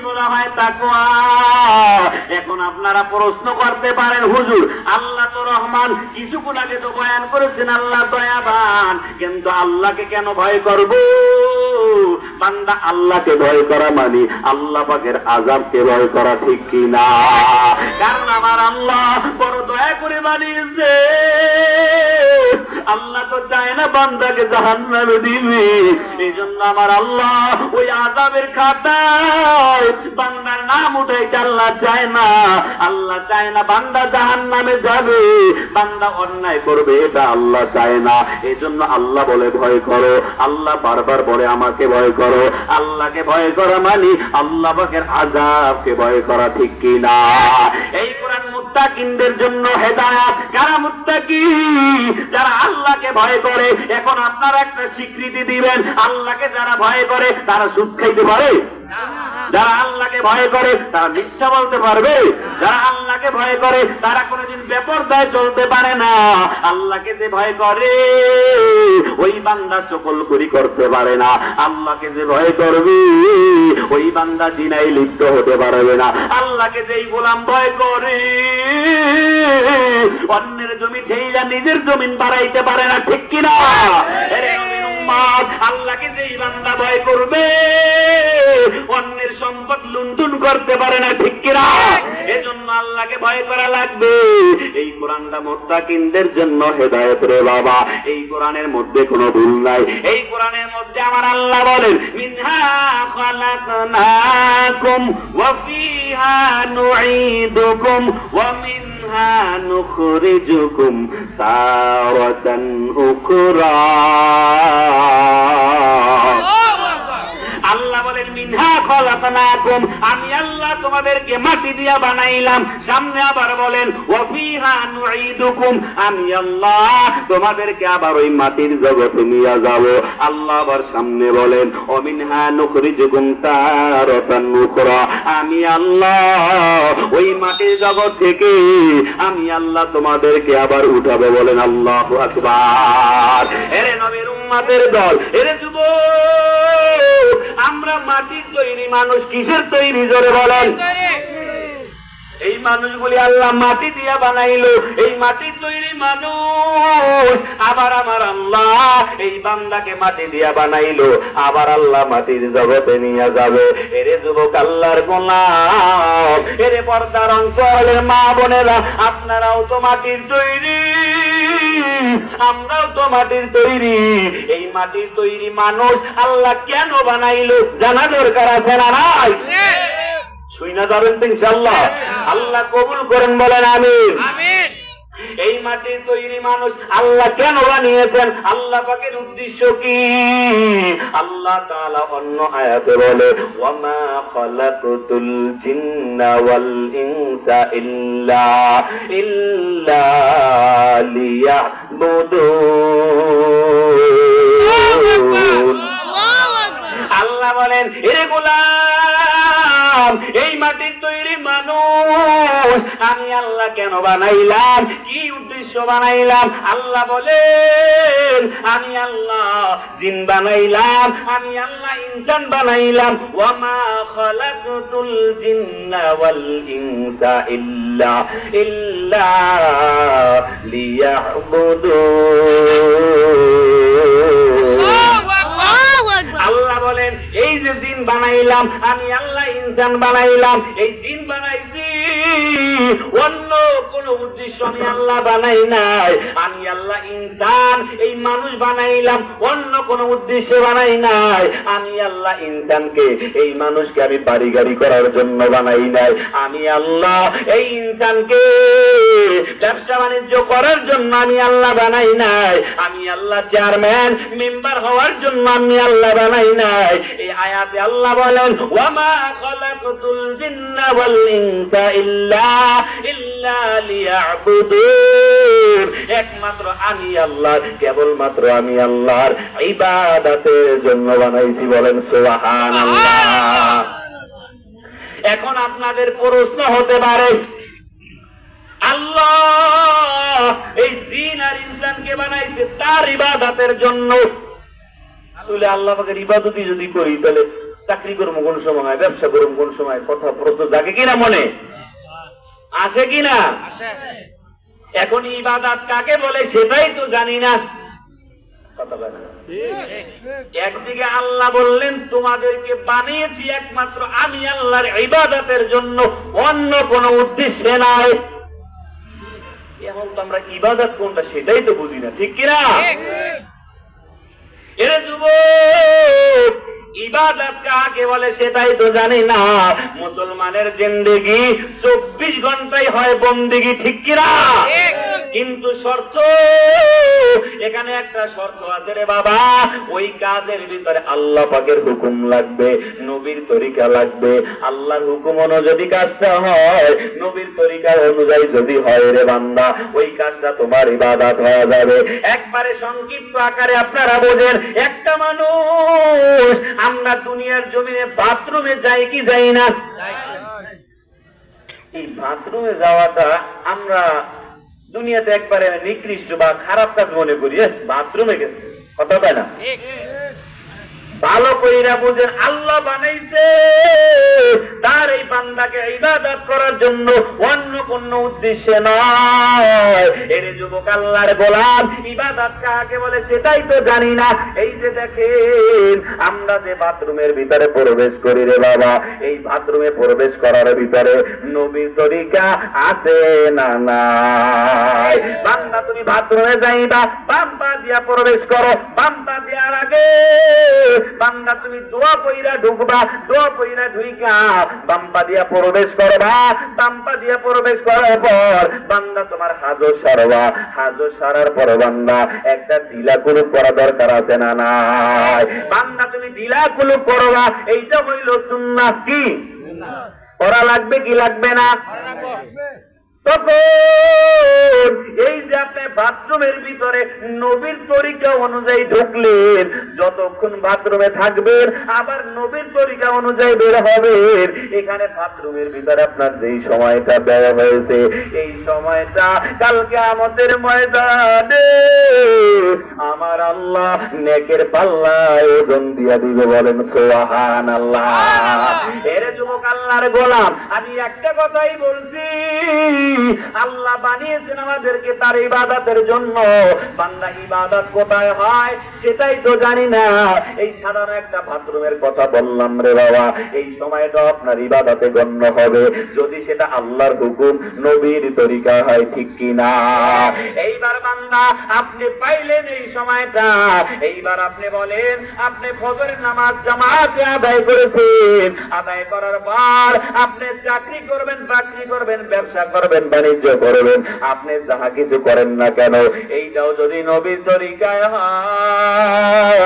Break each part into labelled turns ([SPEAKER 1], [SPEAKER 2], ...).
[SPEAKER 1] বলা হয় তাকওয়া। এখন আপনারা প্রশ্ন করতে পারেন, হুজুর আল্লাহ তো রহমান, কিছুক্ষণ আগে তো বয়ান করেছেন আল্লাহ দয়াবান, কিন্তু আল্লাহকে কেন ভয় করব? বান্দা আল্লাহকে ভয় করা মানে আল্লাহ পাকের আযাবকে ভয় করা, ঠিক কি না? কারণ আমার আল্লাহ বড় দয়া করে বানিয়েছে। আল্লাহ তো চায় না বান্দাকে জাহান্নামে দিবে, এইজন্য আমার আল্লাহ ওই আযাবের খাতায় বান্দার নাম উঠাইতে আল্লাহ চায় না। আল্লাহ চায় না বান্দা জাহান্নামে যাবে, বান্দা অন্যায় করবে, এটা আল্লাহ চায় না। এইজন্য আল্লাহ বলে ভয় করো। আল্লাহ বারবার বলে আমাকে ভয় করো। আল্লাহকে ভয় করা মানে আল্লাহ পাকের আযাবকে ভয় করা, ঠিক কি না? এই কোরআন মুত্তাকিনদের জন্য হেদায়েত। কারা মুত্তাকি? যারা আল্লাহকে ভয় করে। এখন আপনারা একটা স্বীকৃতি দিবেন, আল্লাহকে যারা ভয় করে তারা সুদ খাইতে পারে? যারা আল্লাহকে ভয় করে তারা মিথ্যা বলতে পারবে? যারা আল্লাহকে ভয় করে তারা কোনোদিন বেপরদায় চলতে পারে না। আল্লাহকে যে ভয় করে ওই বান্দা চকলখুরি করতে পারে না। আল্লাহকে যে ভয় করবে ওই বান্দা জিনায় লিপ্ত হতে পারবে না। আল্লাহকে যেই গোলাম ভয় করে অন্যের জমি ঠেইলা নিজের জমিন বাড়াইতে পারে না, ঠিক কিনা? আল্লাহকে যেই বান্দা ভয় করবে অন্যের সম্পদ লুণ্ঠন করতে পারে না, ঠিক কিনা? এজন্য আল্লাহকে ভয় করা লাগবে। এই কোরআনটা মুত্তাকিনদের জন্য হেদায়েত রে বাবা। এই কোরআনের মধ্যে কোনো ভুল নাই। এই কোরআনের মধ্যে আমার আল্লাহ বলেন, মিনহা খালাকনাকুম ওয়া ফিহা নুঈদুকুম ওয়া মিনহা নুখরিজুকুম তারাতান উখরা। আল্লাহ বলেন মিনহা খালাকনাকুম, আমি আল্লাহ তোমাদেরকে মাটি দিয়া বানাইলাম। সামনে আবার বলেন ওয়া ফিহা নুঈদুকুম, আমি আল্লাহ তোমাদেরকে আবার ওই মাটির জগতে নিয়ে যাব। আল্লাহ আবার সামনে বলেন ওয়া মিনহা নুখরিজুকুম তারাতান উখরা, আমি আল্লাহ ওই মাটির জগৎ থেকে আমি আল্লাহ তোমাদেরকে আবার উঠাবো। বলেন আল্লাহু আকবার। এরে নবীর উম্মতের দল, এরে যুবক, আমরা মাটির তৈরি মানুষ। কিসের তৈরি জোরে বলেন? এই মানুষগুলি আল্লাহ মাটি দিয়া বানাইলো। এই মাটির তৈরি মানুষ আবার আমার আল্লাহ এই বান্দাকে মাটি দিয়া বানাইলো, আবার আল্লাহ মাটির জগতে নিয়ে যাবে। এরে যুবক আল্লাহর গোলাম, এরে পর্দার অঞ্চলের মা বোনেরা, আপনারাও তো মাটির তৈরি, আমরাও তো মাটির তৈরি। এই মাটির তৈরি মানুষ আল্লাহ কেন বানাইলো জানা দরকার আছে না নাই? শুইনা যাবেন তো ইনশাআল্লাহ। আল্লাহ কবুল করেন, বলেন আমিন। আমিন। এই মাটির তৈরি মানুষ আল্লাহ কেন বানিয়েছেন? আল্লাহ পাকের উদ্দেশ্য কি? আল্লাহ তাআলা অন্য আয়াতে বলে ওয়া মা খালাকতুল জিন্না ওয়াল ইনসা ইল্লা লিয়াবুদুন। আল্লাহ বলেন এরে গোলাম, এই মাটির তৈরি মানুষ আমি আল্লাহ কেন বানাইলাম, কি উদ্দেশ্য বানাইলাম? আল্লাহ বলেন আমি আল্লাহ জিন বানাইলাম, আমি আল্লাহ ইনসান বানাইলাম। ওয়া মা খালাকতুল জিন্না ওয়াল ইনসা ইল্লা লিয়াবুদুন। আল্লাহ বলেন এই যে জিন বানাইলাম, আমি আল্লাহ ইনসান বানাইলাম। এই জিন বানাইছি অন্য কোন উদ্দেশ্য আমি আল্লাহ বানাই নাই। আমি আল্লাহ ইনসান এই মানুষ বানাইলাম অন্য কোন উদ্দেশ্যে বানাই নাই। আমি আল্লাহ ইনসানকে এই মানুষকে আমি বাড়ি গাড়ি করার জন্য বানাই নাই। আমি আল্লাহ এই ইনসানকে ব্যবসা বাণিজ্য করার জন্য আমি আল্লাহ বানাই নাই। আমি আল্লাহ চেয়ারম্যান মেম্বার হওয়ার জন্য আমি আল্লাহ বানাই নাই। এই আয়াতে আল্লাহ বলেন ওয়া মা খালাকতুল জিন্না ওয়াল ইনসা ইল্লা লিয়াবুদুন। একমাত্র আমি আল্লাহ, কেবলমাত্র আমি আল্লাহর ইবাদতের জন্য বানাইছি। বলেন সুবহানাল্লাহ। এখন আপনাদের প্রশ্ন হতে পারে আল্লাহ এই জিন আর ইনসানকে বানাইছে তার ইবাদতের জন্য। আসলে আল্লাহ পাকের ইবাদতই যদি করি তাহলে চাকরি করবো কোন সময়, ব্যবসা করবো কোন সময়, কথা প্রশ্ন জাগে কিনা মনে আসে কিনা? এখন ইবাদত কাকে বলে সেটাই তো জানি না। কথা বলে না। একদিকে আল্লাহ বললেন তোমাদেরকে বানিয়েছি একমাত্র আমি আল্লাহর ইবাদতের জন্য, অন্য কোনো উদ্দেশ্যে নাই। এখন তো আমরা ইবাদত কোনটা সেটাই তো বুঝি না, ঠিক কিনা? এরে যুবক, ইবাদত কাকে বলে সেটাই তো জানি না। মুসলমানের জিন্দেগি 24 ঘন্টাই হয় বন্দেগি, ঠিক কিনা? কিন্তু শর্ত, এখানে একটা শর্ত আছে রে বাবা, ওই কাজের ভিতরে আল্লাহ পাকের হুকুম লাগবে, নবীর তরিকা লাগবে। আল্লাহর হুকুম অনুযায়ী কাজটা হয়, নবীর তরিকা অনুযায়ী যদি হয় রে বান্দা, ওই কাজটা তোমার ইবাদত হয়ে যাবে। একবারে সংক্ষিপ্ত আকারে আপনারা বোঝেন, একটা মানুষ, আমরা দুনিয়ার জমিনে বাথরুমে যাই কি যাই না? এই বাথরুমে যাওয়াটা আমরা দুনিয়াতে একবারে নিকৃষ্ট বা খারাপ কাজ মনে করি। বাথরুমে গেছে, কথা তাই না? ভালো কইরা বুঝেন, আল্লাহ বানাইছে তার এই বান্দাকে ইবাদত করার জন্য, অন্য কোন উদ্দেশ্যে নয়। এর যুবক আল্লাহর গোলাম, ইবাদত কাকে বলে সেটাই তো জানি না। এই যে দেখেন আমরা যে বাথরুমের ভিতরে প্রবেশ করি রে বাবা, এই বাথরুমে প্রবেশ করার ভিতরে নবীর তরিকা আছে না নাই? বান্দা তুমি বাথরুমে যাইবা, বাম পা দিয়া প্রবেশ করো, বাম পা দেওয়ার আগে বান্দা তুমি দোয়া পইরা ঢুকবা, দোয়া পইরা ঢুইকা বাম্পা দিয়া প্রবেশ করবা, বাম্পা দিয়া প্রবেশ করার পর বান্দা তোমার হাজর সারবা, হাজর সারার পর বান্দা একটা ঢিলা কুলুপ করা দরকার আছে না নাই? বান্দা তুমি ঢিলা কুলুপ করবা, এইটা হইল সুন্নাহ। কি করা লাগবে কি লাগবে না? তখন এই যে আপনি বাথরুমের ভিতরে নবীর তরিকা অনুযায়ী ঢুকলেন, যতক্ষণ বাথরুমে থাকবেন আবার নবীর তরিকা অনুযায়ী বের হবেন। এখানে বাথরুমের ভিতরে আপনার যেই সময়টা ব্যয় হয়েছে, এই সময়টা কালকে আমাদের ময়দানে আমার আল্লাহ নেকের পাল্লায় ওজন দিয়া দিবে, বলেন সুবহানাল্লাহ। এর যুবক আল্লাহর গোলাম, আমি একটা কথাই বলছি, আল্লাহ বানিয়েছেন আমাদেরকে তার ইবাদতের জন্য। বান্দা ইবাদত কোথায় হয় সেটাই তো জানি না। এই সাধারণ একটা বাথরুমের কথা বললাম রে বাবা, এই সময়টা আপনার ইবাদতে গণ্য হবে যদি সেটা আল্লাহর হুকুম, নবীর তরিকা হয়, ঠিক কি না? এইবার বান্দা আপনি পাইলেন এই সময়টা, এইবার আপনি বলেন আপনি ফজরের নামাজ জামাতে আদায় করেছেন, আদায় করার পর আপনি চাকরি করবেন, বাকরি করবেন, ব্যবসা করবেন, বাণিজ্য করবেন, আপনি যাহা কিছু করেন না কেন, এইটাও যদি নবীর তরিকায় হয়,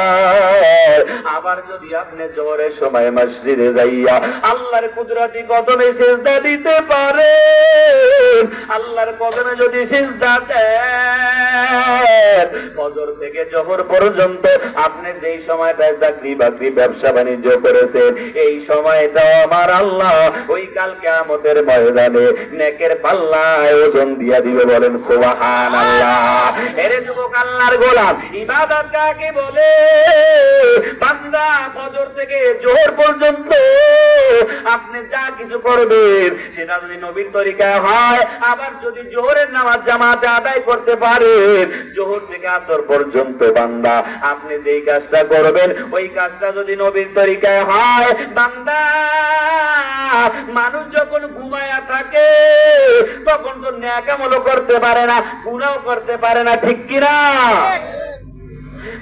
[SPEAKER 1] আবার যদি আপনি জোহরের সময় মসজিদে যাইয়া আল্লাহর কুদরতি কদমে সিজদা দিতে পারেন, আল্লাহর কদমে যদি সিজদা দেন, ফজর থেকে জোহর পর্যন্ত আপনি যেই সময়টায় চাকরি বাকরি ব্যবসা বাণিজ্য করেছেন, এই সময়টা আমার আল্লাহ ওই কাল কিয়ামতের ময়দানে নেকের পাল্লায় ওজন দিয়া দিবে, বলেন সুবহানাল্লাহ। এরে যুবক আল্লাহর গোলাম, ইবাদত কাকে বলে? বান্দা ফজর থেকে জোহর পর্যন্ত আপনি যা কিছু করবেন সেটা যদি নবীর তরিকায় হয়, আবার যদি জোহরের নামাজ জামাতে আদায় করতে পারেন, জোহর থেকে আসর পর্যন্ত বান্দা আপনি যেই কাজটা করবেন ওই কাজটা যদি নবীর তরিকায় হয়, বান্দা মানুষ যখন ঘুমায়া থাকে তখন তো নেক আমলও করতে পারে না, গুনাহও করতে পারে না, ঠিক কিনা?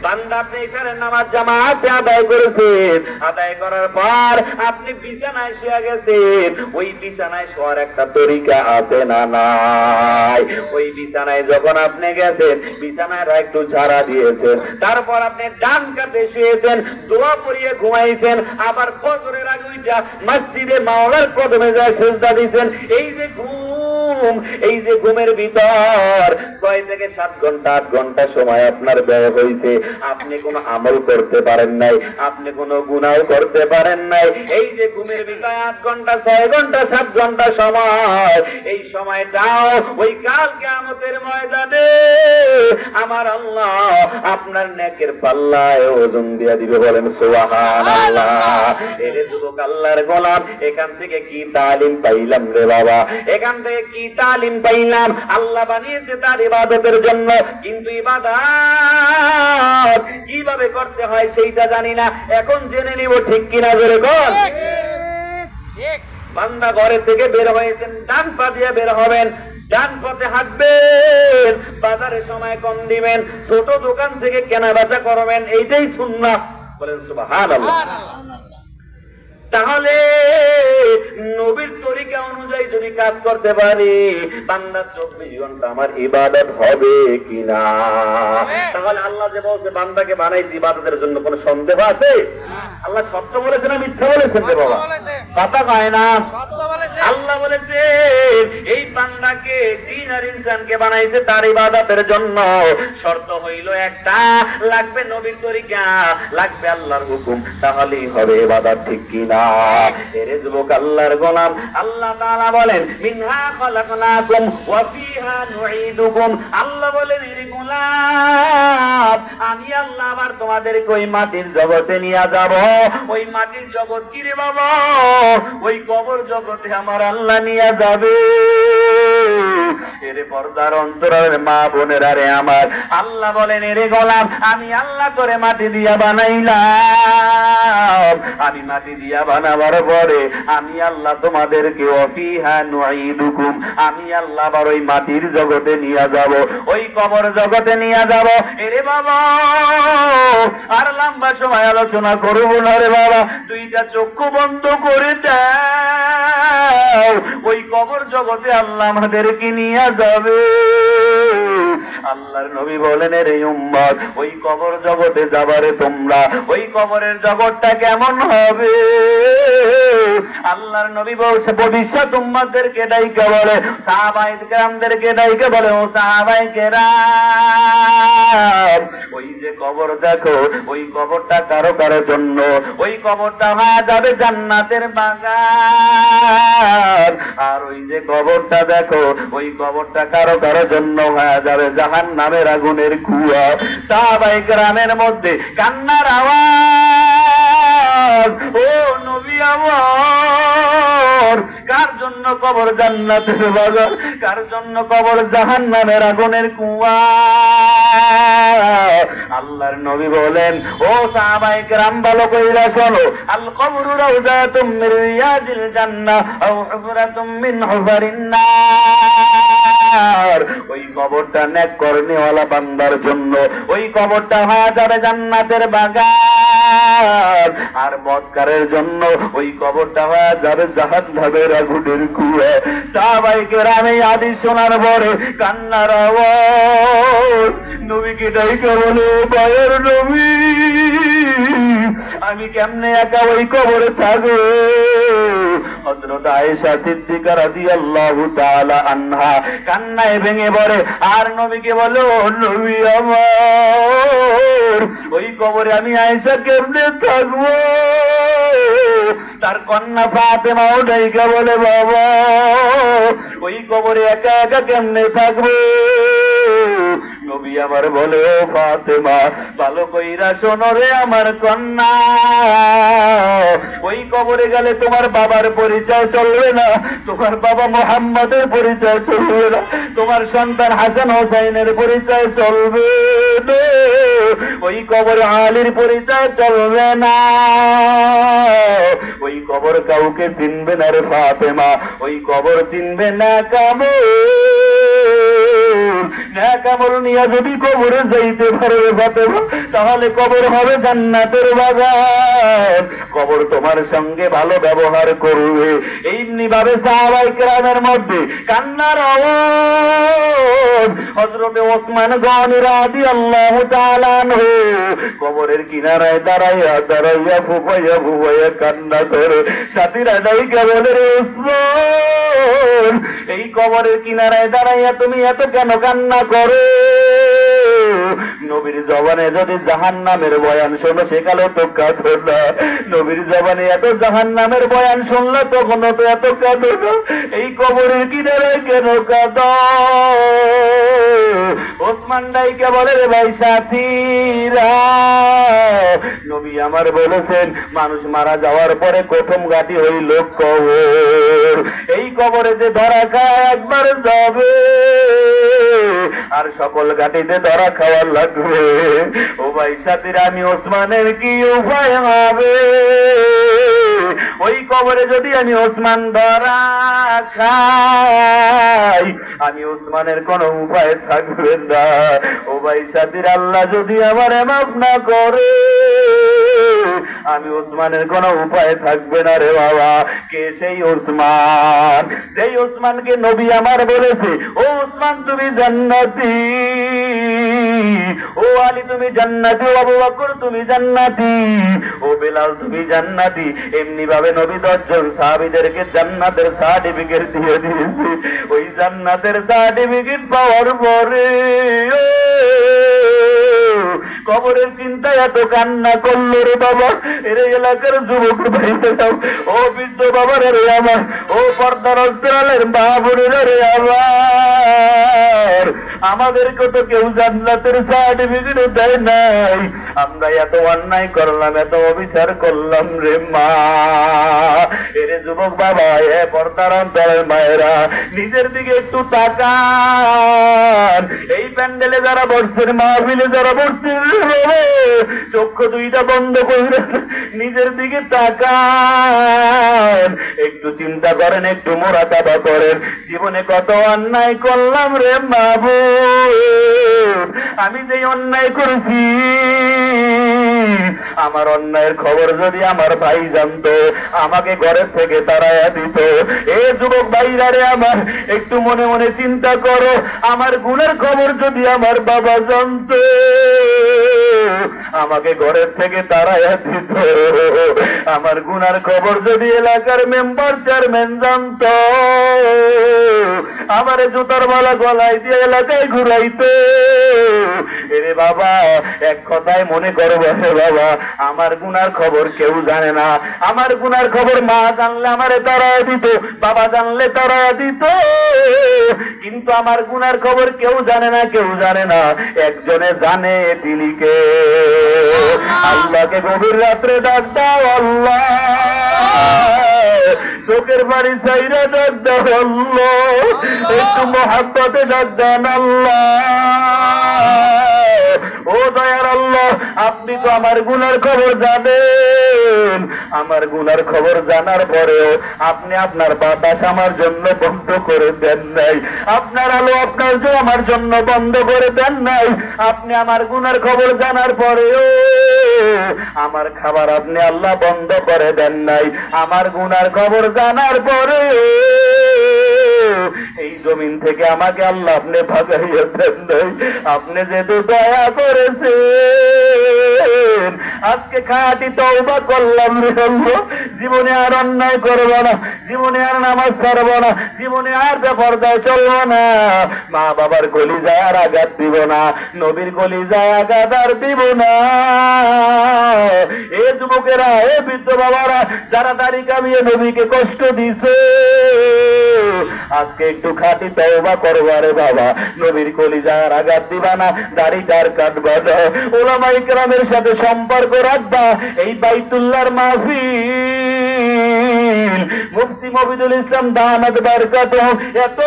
[SPEAKER 1] বান্দা আপনি ইশারের নামাজ জামাতে আদায় করেছেন, আদায় করার পর আপনি বিছানায় শুয়ে গেছেন, ওই বিছানায় শোয়ার একটা তরিকা আছে না নাই? ওই বিছানায় যখন আপনি গেছেন, বিছানায় একটু ঝাড়া দিয়েছেন, তারপর আপনি ডান কাতে শুয়েছেন, দোয়া পড়িয়ে ঘুমাইছেন, আবার ফজরের আগে উঠা মসজিদে মাওলার কদমে যায় সিজদা দিয়েছেন। এই যে ঘুম ঘুম, এই যে ঘুমের ভিতর 6 থেকে 7 ঘন্টা 8 ঘন্টা সময় আপনার ব্যয় হয়েছে, আপনি কোনো আমল করতে পারেন নাই, আপনি কোনো গুনাহ করতে পারেন নাই। এই যে ঘুমের ভিতর 8 ঘন্টা 6 ঘন্টা 7 ঘন্টা সময়, এই সময়টাও ওই কাল কিয়ামতের ময়দানে আমার আল্লাহ আপনার নেকের পাল্লায় ওজন দিয়ে দিবে। বলেন সুবহানাল্লাহ। এরে যুবক আল্লাহর গোলাম, এখান থেকে কি তালিম পাইলাম রে বাবা, এখান থেকে কি তালিম পাইলাম? আল্লাহ বানিয়েছে তার ইবাদতের জন্য, কিন্তু ইবাদত কিভাবে করতে হয় সেইটা জানি না। এখন জেনে নিব, ঠিক কিনা জোরে বল। বান্দা ঘরে থেকে বের হয়েছেন, ডান পা দিয়ে বের হবেন, ডান পথে হাঁটবেন, বাজারে সময় কম দিবেন, ছোট দোকান থেকে কেনা বেচা করবেন, এইটাই সুন্নাহ। বলেন সুবহানাল্লাহ। তাহলে নবীর তরিকা অনুযায়ী যদি কাজ করতে পারি, বান্দা 24 ঘন্টা আমার ইবাদত হবে কিনা? তাহলে আল্লাহ যে বলছে বান্দাকে বানাইছি ইবাদতের জন্য, কোনো সন্দেহ আছে? আল্লাহ সত্য বলেছে না মিথ্যা বলেছেন রে বাবা? কথা কয় না। আল্লাহ বলেছে এই বান্দাকে, জিন আর ইনসানকে বানাইছে তার ইবাদতের জন্য। শর্ত হইল একটা, লাগবে নবীর তরিকা, লাগবে আল্লাহর হুকুম, তাহলেই হবে ইবাদত, ঠিক কিনা? এরে যুবক আল্লাহর গোলাম, আল্লাহ তাআলা বলেন মিনহা খালাকনাকুম ওয়া ফিহা নুঈদুকুম। আল্লাহ বলেন এরে গোলাম, আমি আল্লাহ আবার তোমাদেরকে ওই মাটির জগতে নিয়ে যাব। ওই মাটির জগৎ কি রে বাবা? ওই কবর জগতে আমার আল্লাহ নিয়ে যাবে। এরে পর্দার অন্তরের মা বোনেরা রে আমার, আল্লাহ বলেন এরে গোলাম, আমি আল্লাহ করে মাটি দিয়া বানাইলাম। আমি মাটি দিয়া বানাবার পরে আমি আল্লাহ তোমাদেরকে ওয়াফিহা নুঈদুকুম, আমি আল্লাহ আবার ওই মাটির জগতে নিয়ে যাব, ওই কবর জগতে নিয়ে যাব। এরে বাবা, আর লম্বা সময় আলোচনা করব না রে বাবা, দুইটা চক্ষু বন্ধ করে দাও। ওই কবর জগতে আল্লাহ আমাদেরকে নিয়ে যাবে। আল্লাহর নবী বলেন রে উম্মত, ওই কবর জগতে যাবারে তোমরা, ওই কবরের জগৎটা কেমন হবে? আল্লাহর নবী বলছে ভবিষ্যৎ উম্মতদেরকে ডাইকা বলে, সাহাবায়ে কেরামদেরকে ডাইকা বলে, ও সাহাবায়ে কেরাম, ওই যে কবর দেখো, ওই কবরটা কারো কারো জন্য, ওই কবরটা হয়ে যাবে জান্নাতের বাগান। আর ওই যে কবরটা দেখো, ওই কবরটা কারো কারো জন্য হয়ে যাবে জাহান্নামের আগুনের কুয়া। সাহাবায়ে কেরামের মধ্যে কান্নার আওয়াজ, ও নবী আমার, কার জন্য কবর জান্নাতের বাগান, কার জন্য কবর জাহান্নামের আগুনের কুয়া? আল্লাহর নবী বলেন, ও সাহাবায়ে কেরাম ভালো কইরা শোনো, আল কবরু রাউযাতুম মিন রিয়াজিল জান্নাহ আও হুফরাতুম মিন হুফারিন নার। ওই কবরটা নেক করনেওয়ালা বান্দার জন্য, ওই কবরটা হয়ে যাবে জান্নাতের বাগান। আর বদকারের জন্য ওই কবরটা হয়ে যাবে জাহান্নামের আগুনের কুয়া। সাহাবায়ে কেরাম এই হাদিস শোনার পরে কান্নার আওয়াজ, নবীকে ডাইকা বলে, পায়ের নবী, আমি কেমনে একা ওই কবরে থাকবো? হযরত আয়েশা সিদ্দিকা রাদিয়াল্লাহু তাআলা আনহা কান্নায় ভেঙে পড়ে, আর নবীকে বলো, নবী আমার, ওই কবরে আমি আয়েশা কেমনে থাকবো? তার কন্যা ফাতেমাও ডাইকা বলে, বাবা, ওই কবরে একা একা কেমনে থাকবো? নবী আমার বলে, ও ফাতেমা, ভালো কইরা শোনো রে আমার কন্যা, ওই কবরে গেলে তোমার বাবার পরিচয় চলবে না, তোমার বাবা মুহাম্মদের পরিচয় চলবে না, তোমার সন্তান হাসান হোসাইনের পরিচয় চলবে না, ওই কবর আলীর পরিচয় চলবে না, ওই কবর কাউকে চিনবে না রে ফাতেমা, ওই কবর চিনবে না কাবে। নেক আমল নিয়ে যদি কবরে যাইতে পারো ফাতেমা, তাহলে কবর হবে জান্নাতের বাগান। কবর তোমার সঙ্গে ভালো ব্যবহার করবে। এমনি ভাবে সাহাবায়ে কেরামের মধ্যে কান্নার আওয়াজ হযরতে ওসমান গনি রাদিয়াল্লাহু তাআলা আনহু কবরের কিনারায় দাঁড়াইয়া দাঁড়াইয়া ফুফাইয়া ফুফাইয়া কান্না করে। সাথীরা ডাইকা বলে, রে ওসমান, এই কবরের কিনারায় দাঁড়াইয়া তুমি এত কেন কান্না করো? নবীর জবানে যদি জাহান্নামের বয়ান শোনো সেকালেও তো কাঁদো না। নবীর জবানে এত জাহান্নামের বয়ান শুনলে তখনও তো এত কাঁদো না। এই কবরের কিনারায় কেন কাঁদো? ওসমান ডাইকা বলে, রে ভাই সাথীরা, নবী আমার বলেছেন মানুষ মারা যাওয়ার পরে প্রথম ঘাটি হইল কবর। এই কবরে যে ধরা খায় একবার যাবে, আর সকল ঘাটিতে ধরা খাওয়ার লাগবে। ও ভাই সাথীরা, আমি ওসমানের কি উপায় হবে? ওই কবরে যদি আমি ওসমান ধরা খাই, আমি ওসমানের কোন উপায় থাকবে না। ও ভাই সাথীরা, আল্লাহ যদি আমার মাফ না করে, আমি ওসমানের কোন উপায় থাকবে না রে বাবা। কে সেই ওসমান? সেই ওসমানকে নবী আমার বলেছে, ও ওসমান তুমি জান্নাতি, ও আলী তুমি জান্নাতি, ও আবু বকর তুমি জান্নাতি, ও বেলাল তুমি জান্নাতি। এমনি ভাবে নবী 10 জন সাহাবীদেরকে জান্নাতের সার্টিফিকেট দিয়ে দিয়েছে। ওই জান্নাতের সার্টিফিকেট পাওয়ার পরে কবরের চিন্তায় এত কান্না করলো রে বাবা। এর এলাকার যুবক ভাইরা, ও বৃদ্ধ বাবার রে আমার, ও পর্দার অন্তরালের বাবুরের রে আমার, আমাদেরকে তো কেউ জান্নাতের সার্টিফিকেট দেয় নাই। আমরা এত অন্যায় করলাম, এত অবিচার করলাম রে মা। এরে যুবক বাবা, এ পর্দার অন্তরের মায়েরা, নিজের দিকে একটু তাকান। এই প্যান্ডেলে যারা বসছেন, মাহফিলে যারা বসছেন, চক্ষু দুইটা বন্ধ করে নিজের দিকে তাকান। একটু চিন্তা করেন, একটু মুরাকাবা করেন। জীবনে কত অন্যায় করলাম রে মাহবুব। আমি যে অন্যায় করেছি, আমার অন্যায়ের খবর যদি আমার ভাই জানতো, আমাকে ঘরের থেকে তাড়াইয়া দিত। এ যুবক ভাইরা রে আমার, একটু মনে মনে চিন্তা করো, আমার গুণের খবর যদি আমার বাবা জানতো, আমাকে ঘরের থেকে তাড়াইয়া দিত। আমার গুনার খবর যদি এলাকার মেম্বার চেয়ারম্যান জানতো, আমার জুতার মালা গলায় দিয়ে এলাকায় ঘুরাইতো। এরে বাবা, এক কথায় মনে করবো হে বাবা, আমার গুনার খবর কেউ জানে না। আমার গুনার খবর মা জানলে আমারে তাড়াইয়া দিত, বাবা জানলে তাড়াইয়া দিত। কিন্তু আমার গুনার খবর কেউ জানে না, কেউ জানে না। একজনে জানে, তিনি কে? আল্লাহকে গভীর রাত্রে ডাক দাও, আল্লাহ। চোখের বাড়ি চাইরা ডাক দাও, আল্লাহ। একটু মহাব্বতে ডাক দেন, আল্লাহ। ও দয়ার আল্লাহ, আপনি তো আমার গুনার খবর জানেন। আমার গুনার খবর জানার পরেও আপনি আপনার বাতাস আমার জন্য বন্ধ করে দেন নাই, আপনার আলো আপনার আমার জন্য বন্ধ করে দেন নাই। আপনি আমার গুনার খবর জানার পরেও আমার খাবার আপনি আল্লাহ বন্ধ করে দেন নাই। আমার গুনার খবর জানার পরেও এই জমিন থেকে আমাকে আল্লাহ আপনি ভাগাইয়া দেন নাই। আপনি যেহেতু দয়া করেছেন, আজকে খাঁটি তওবা করলাম রে আল্লাহ। জীবনে আর অন্যায় করব না, জীবনে আর নামাজ ছাড়ব না, জীবনে আর বেপরদায় চলব না। মা বাবার কলিজায় আর আঘাত দিব না, নবীর কলিজায় আঘাত আর দিব না। এ যুবকেরা, এ বৃদ্ধ বাবারা, যারা দাড়ি কামিয়ে নবীকে কষ্ট দিছে, আজকে একটু খাঁটি তওবা করবা রে বাবা। নবীর কলিজায় আর আঘাত দিবা না, দাড়িটা আর কাটবা না। উলামায়ে কেরামের সাথে সম্পর্ক রাখবা। এই বাইতুল্লাহর মাহফিল মুফতি মফিদুল ইসলাম দামাত বারকাতুহু এত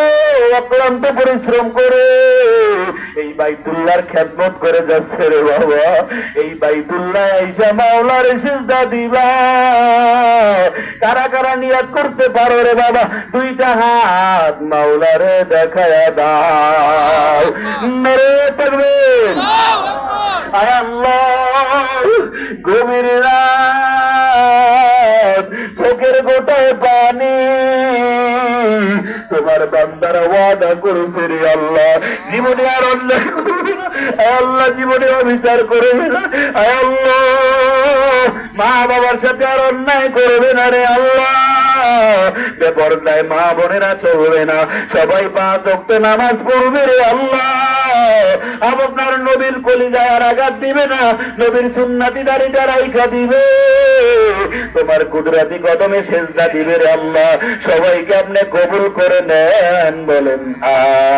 [SPEAKER 1] অক্লান্ত পরিশ্রম করে এই বাইতুল্লাহর খেদমত করে যাচ্ছে রে বাবা। এই বাইতুল্লাহ আইসা মাওলার সিজদা দিবা। কারা কারা নিয়াত করতে পারো রে বাবা? দুইটা হাত মাওলারে দেখায়া দাও। নারে তাকবীর। আয় আল্লাহ, গভীর রাত, চোখের গোটায় পানি, তোমার বান্দারা ওয়াদা করেছে রে আল্লাহ জীবনে আর অন্যায় করবে না। আল্লাহ জীবনে অবিচার করবে না। আল্লাহ মা বাবার সাথে আর অন্যায় করবে না রে আল্লাহ। বেপরদায় মা বোনেরা চলবে না, সবাই 5 ওয়াক্ত নামাজ পড়বে রে আল্লাহ। আপনার নবীর কলিজায় আর আঘাত দিবে না, নবীর সুন্নাতি দাড়িটা রাইখা দিবে, তোমার কুদরতি কদমে সেজদা দিবে রে আল্লাহ। সবাইকে আপনি কবুল করে নেন, বলেন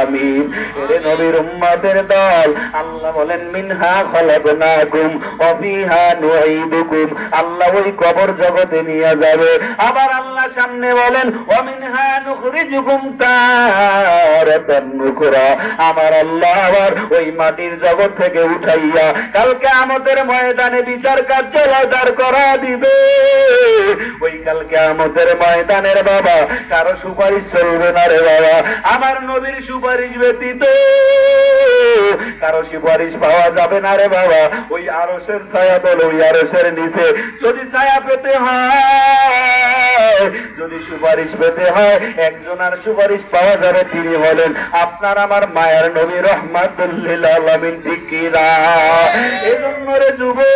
[SPEAKER 1] আমিন। এরে নবীর উম্মতের দল, আল্লাহ বলেন মিনহা খলাকনাকুম ওয়া ফিহা নুঈদুকুম। আল্লাহ ওই কবর জগতে নিয়ে যাবে। আবার আল্লাহ সামনে বলেন ওয়া মিনহা নুখরিজুকুম তারাতান নুকরা। আমার আল্লাহ আবার ওই মাটির জগৎ থেকে উঠাইয়া কাল কিয়ামতের ময়দানে বিচার কার্য দাঁড় করা দিবে। ওই কাল কিয়ামতের ময়দানের বাবা কারো সুপারিশ চলবে না রে বাবা। আমার নবীর সুপারিশ ব্যতীত কারো সুপারিশ পাওয়া যাবে না রে বাবা। ওই আরশের ছায়া বলে ওই আরশের নিচে যদি ছায়া পেতে হয়, যদি সুপারিশ পেতে হয়, একজনের সুপারিশ পাওয়া যাবে, তিনি হলেন আপনার আমার মায়ের নবী রহমাতুল লিল আলামিন। ঠিক কি না? এজন্য রে যুবক,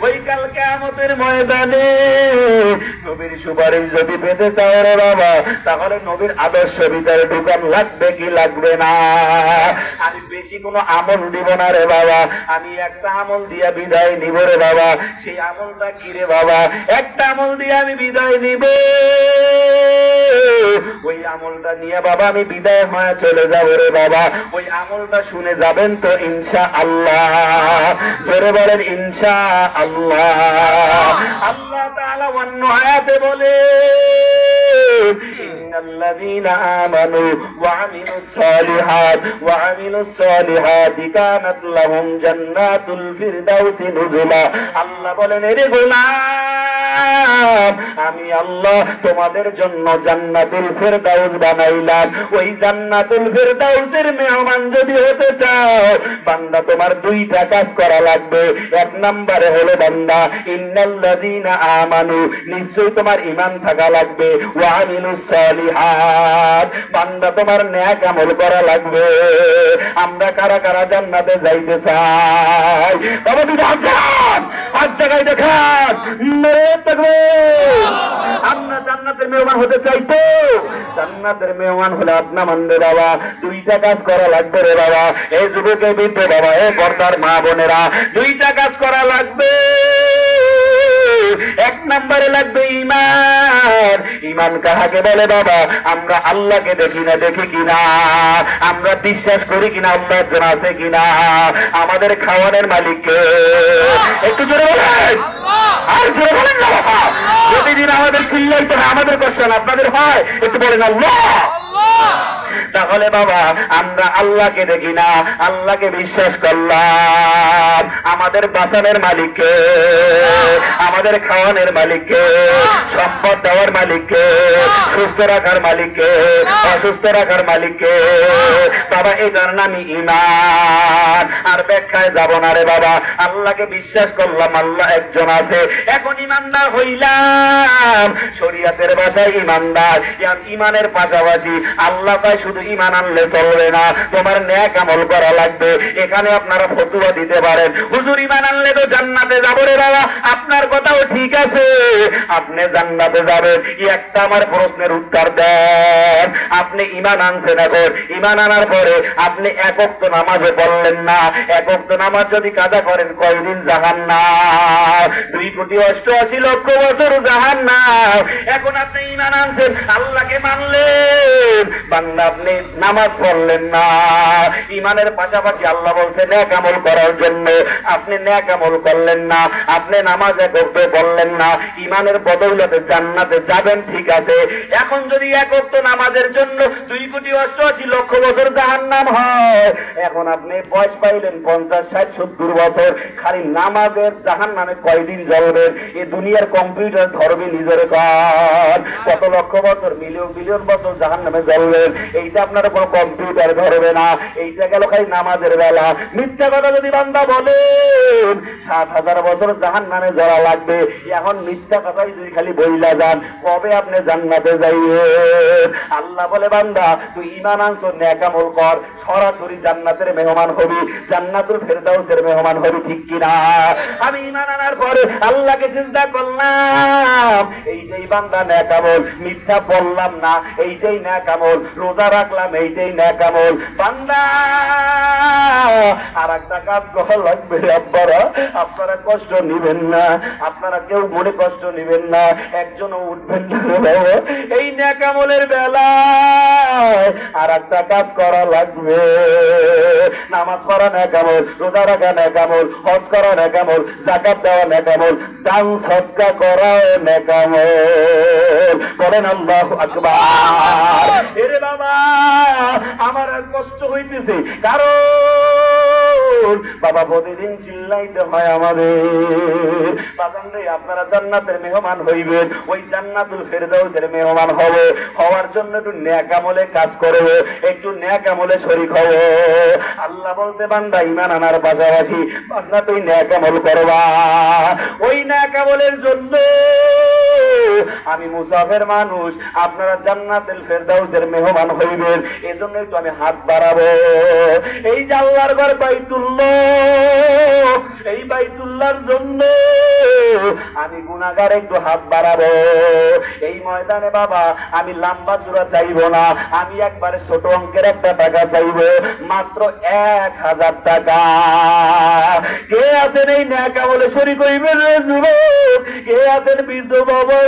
[SPEAKER 1] ওই কাল কিয়ামতের ময়দানে নবীর সুপারিশ যদি পেতে চাও রে বাবা, তাহলে নবীর আদর্শ ভিতরে ঢুকান লাগবে কি লাগবে না? আমি বেশি কোনো আমল দিব না রে বাবা, আমি একটা আমল দিয়া বিদায় নিব রে বাবা। সেই আমলটা কি রে বাবা? একটা আমল দিয়ে আমি বিদায় নিব, ওই আমলটা নিয়ে বাবা আমি বিদায় হয়ে চলে যাব রে বাবা। ওই আমলটা শুনে যাবেন তো ইনশাআল্লাহ। জোরে বলেন ইনশাআল্লাহ। আল্লাহ তাআলা অন্য আয়াতে বলে ইন্নাল্লাযীনা আমানু ওয়া আমিলুস সালিহাতি কানাত লাহুম জান্নাতুল ফিরদাউসি নুজুলা। আল্লাহ বলেন এরে গোলাম, আমি আল্লাহ তোমাদের জন্য জান্নাতুল ফিরদাউস বানাইলাম। ওই জান্নাতুল ফিরদাউসের মেহমান যদি হতে চাও বান্দা, তোমার 2টা কাজ করা লাগবে। 1 নম্বরে হলো বান্দা ইন্নাল্লাযীনা আমানু, নিশ্চয়ই তোমার ঈমান থাকা লাগবে। ওয়া আমিলুস সালিহাত, বান্দা তোমার নেক আমল করা লাগবে। আমরা কারা কারা জান্নাতে যাইতে চাই? বাবা দুটো হাত জায়গায় দেখান। আমরা জান্নাতের মেহমান হতে চাই তো? জান্নাতের মেহমান হলে আপনা মানবে বাবা 2টা কাজ করা লাগবে রে বাবা। এই যুবকের বৃদ্ধ বাবা, এ পর্দার মা বোনেরা, 2টা কাজ করা লাগবে। 1 নম্বরে লাগবে ঈমান। ঈমান কাহাকে বলে বাবা? আমরা আল্লাহকে দেখি না, দেখি কিনা, আমরা বিশ্বাস করি কিনা আল্লাহ একজন আছে কিনা, আমাদের খাওয়ানোর মালিককে। একটু জোরে বলেন, আর জোরে বলেন না বাবা। প্রতিদিন আমাদের চিল্লাইতে হয়, আমাদের কষ্ট না, আপনাদের হয়। একটু বলেন আল্লাহ। তাহলে বাবা আমরা আল্লাহকে দেখি না, আল্লাহকে বিশ্বাস করলাম। আমাদের বাঁচানোর মালিককে, আমাদের খাওয়ানোর মালিককে, সম্পদ দেওয়ার মালিককে, সুস্থ রাখার মালিককে, অসুস্থ রাখার মালিককে। বাবা এটার নামই ঈমান। আর ব্যাখ্যায় যাব না রে বাবা। আল্লাহকে বিশ্বাস করলাম আল্লাহ একজন আছে, এখন ঈমানদার হইলাম। শরীয়তের ভাষায় ঈমানদার। ঈমানের পাশাপাশি আল্লাহ পায় শুধু ঈমান আনলে চলবে না, তোমার নেক আমল করা লাগবে। এখানে আপনারা ফতোয়া দিতে পারেন, হুজুর ঈমান আনলে তো জান্নাতে যাব রে বাবা। আপনার কথাও ঠিক আছে, আপনি জান্নাতে যাবেন। একটা আমার প্রশ্নের উত্তর দেন, আপনি ঈমান আনছেন, এখন ঈমান আনার পরে আপনি 1 ওয়াক্ত নামাজও পড়লেন না। 1 ওয়াক্ত নামাজ যদি কাজা করেন কয়দিন জাহান্নাম? 2,88,00,000 বছর জাহান্নাম। এখন আপনি ঈমান আনছেন, আল্লাহকে মানলেন, বান্দা আপনি নামাজ পড়লেন না, ঈমানের পাশাপাশি আল্লাহ বলছে নেক আমল করার জন্য, আপনি নেক আমল করলেন না, আপনি নামাজ এক ওয়াক্ত পড়লেন না, ঈমানের বদৌলতে জান্নাতে যাবেন, ঠিক আছে। এখন যদি এক ওয়াক্ত নামাজের জন্য 2,88,00,000 বছর জাহান্নাম হয়, এখন আপনি বয়স পাইলেন 50, 60, 70 বছর, খালি নামাজের জাহান্নামে কয়দিন জ্বলবেন? এই দুনিয়ার কম্পিউটার ধরবে নিজের কাজ, কত লক্ষ বছর, মিলিয়ন বিলিয়ন বছর জাহান্নামে জ্বলবেন, এইটা আপনার কোনো কম্পিউটার ধরবে না। এইটা গেল খালি নামাজের বেলা। মিথ্যা কথা যদি বান্দা বলেন 7,000 বছর জাহান্নামে জ্বলা লাগবে, এখন মিথ্যা কথাই যদি খালি বইলা যান, কবে আপনি জান্নাতে যাইবেন? আল্লাহ বলে বান্দা তুই ঈমান আনছো, নেক আমল কর, সরাসরি জান্নাতের মেহমান হবি, জান্নাতুল ফেরদাউসের মেহমান হবি, ঠিক কিনা? আমি ঈমান আনার পরে আল্লাহকে সিজদা করলাম, এইটাই বান্দা নেক আমল। মিথ্যা বললাম না, এইটাই নেক আমল। রোজা রাখলাম, এইটাই নেক আমল। বান্দা আর একটা কাজ করা লাগবে, আব্বারা আপনারা কষ্ট নিবেন না, আপনারা কেউ মনে কষ্ট নিবেন না, একজনও উঠবেন না বাবা। এই নেক আমলের বেলায় আর একটা কাজ করা লাগবে। নামাজ পড়া নেক আমল, রোজা রাখা নেক আমল, হজ করা নেক আমল, যাকাত দেওয়া নেক আমল, দান সদকা করা নেক আমল। বলেন আল্লাহু আকবার। এরে বাবা আমার আর কষ্ট হইতেছে, কারণ বাবা প্রতিদিন চিল্লাইতে হয় আমাদের। বাজান রে আপনারা জান্নাতের মেহমান হইবেন, ওই জান্নাতুল ফেরদাউসের মেহমান হবে, হওয়ার জন্য একটু নেক আমলে কাজ করবে, একটু নেক আমলে শরীক হবো। আল্লাহ বলছে বান্দা ঈমান আনার পাশাপাশি বান্দা তুই নেক আমল করবা, ওই নেক আমলের জন্য আমি মুসাফির মানুষ, আপনারা জান্নাতুল ফেরদাউসের মেহমান হইবেন, এজন্য একটু আমি হাত বাড়াবো। এই যে আল্লাহর ঘর বাইতুল্লাহ, এই বাইতুল্লাহর জন্য আমি গুনাহগার একটু হাত বাড়াবো। এই ময়দানে বাবা আমি লম্বা চূড়া চাইবো না, আমি একবারে ছোট অঙ্কের একটা টাকা চাইবো, মাত্র 1,000 টাকা। কে আছেন এই নেক আমলে শরীক হইবেন রে যুবক? কে আছেন বৃদ্ধ বাবা?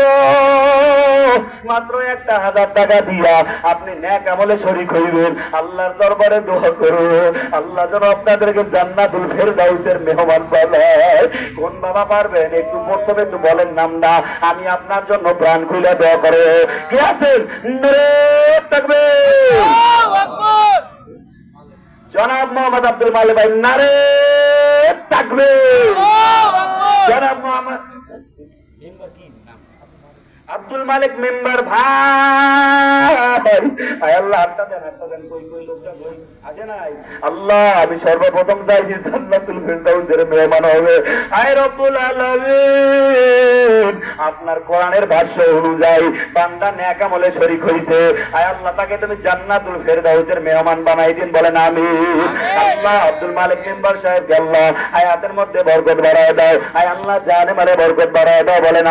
[SPEAKER 1] মাত্র 1,000 টাকা দিয়া আপনি নেক আমলে শরীক হইবেন, আল্লাহর দরবারে দোয়া করুন, আল্লাহ যেন আপনাদেরকে জান্নাতুল ফেরদাউসের মেহমান বানায়। কোন বাবা পারবেন? একটু প্রথমে একটু বলেন নামটা, আমি আপনার জন্য প্রাণ খুলে দোয়া করে। কে আছেন? নারে তাকবীর। আল্লাহু আকবার। জনাব মোহাম্মদ আব্দুল মালিক ভাই, নারে তাকবীর। আল্লাহু আকবার। জনাব মোহাম্মদ আব্দুল মালিক মেম্বার ভাই, আল্লাহ হাতটা দেন, হাতটা দেন। কই লোকটা কই আসে নাই? আল্লাহ আমি সর্বপ্রথম চাইছি জান্নাতুল ফেরদাউসের মেহমান হবে। আয় রব্বুল আলামিন আপনার কোরআনের ভাষ্য অনুযায়ী বান্দা নেক আমলে শরীক হইছে, আয় আল্লাহ তাকে তুমি জান্নাতুল ফেরদাউসের মেহমান বানাই দিন, বলেন আমিন। আল্লাহ আব্দুল মালিক মেম্বার সাহেবকে আল্লাহ হায়াতের মধ্যে বরকত বাড়ায় দাও, আয় আল্লাহ জানে মালে বরকত বাড়ায় দাও, বলেন